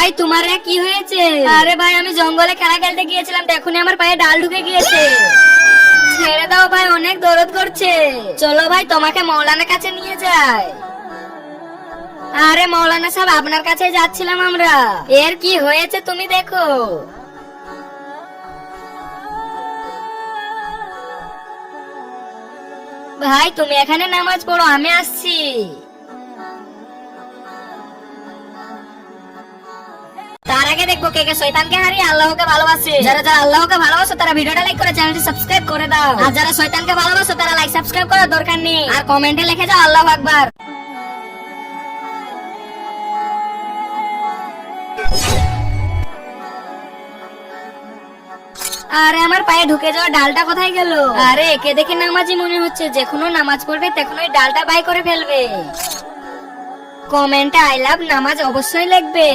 ভাই তোমার কি হয়েছে? আরে ভাই আমি জঙ্গলে খেলা খেলতে গিয়েছিলাম, এখনই আমার পায়ে ডাল ঢুকে গিয়েছে। ছেড়ে দাও ভাই, অনেক দরদ করছে। চলো ভাই তোমাকে মৌলানার কাছে নিয়ে যাই। আরে মৌলানা সাহেব, আপনার কাছে যাচ্ছিলাম আমরা। এর কি হয়েছে তুমি দেখো। ভাই তুমি এখানে নামাজ পড়ো, আমি আসছি। তার আগে দেখবো কে কে শয়তানকে হারিয়ে আল্লাহকে ভালোবাসে। যারা যারা আল্লাহকে ভালোবাসো তারা ভিডিওটা লাইক করে চ্যানেলটি সাবস্ক্রাইব করে দাও। আর যারা শয়তানকে ভালোবাসো তারা লাইক সাবস্ক্রাইব করার দরকার নেই, আর কমেন্টে লিখে যাও আল্লাহু আকবার। আরে আমার পায়ে ঢুকে যাওয়া ডালটা কোথায় গেল? আরে একে দেখে নামাজি মনে হচ্ছে, যখন নামাজ পড়বে তখন ওই ডালটা বাই করে ফেলবে। কমেন্টে আই লাভ নামাজ অবশ্যই লিখবে।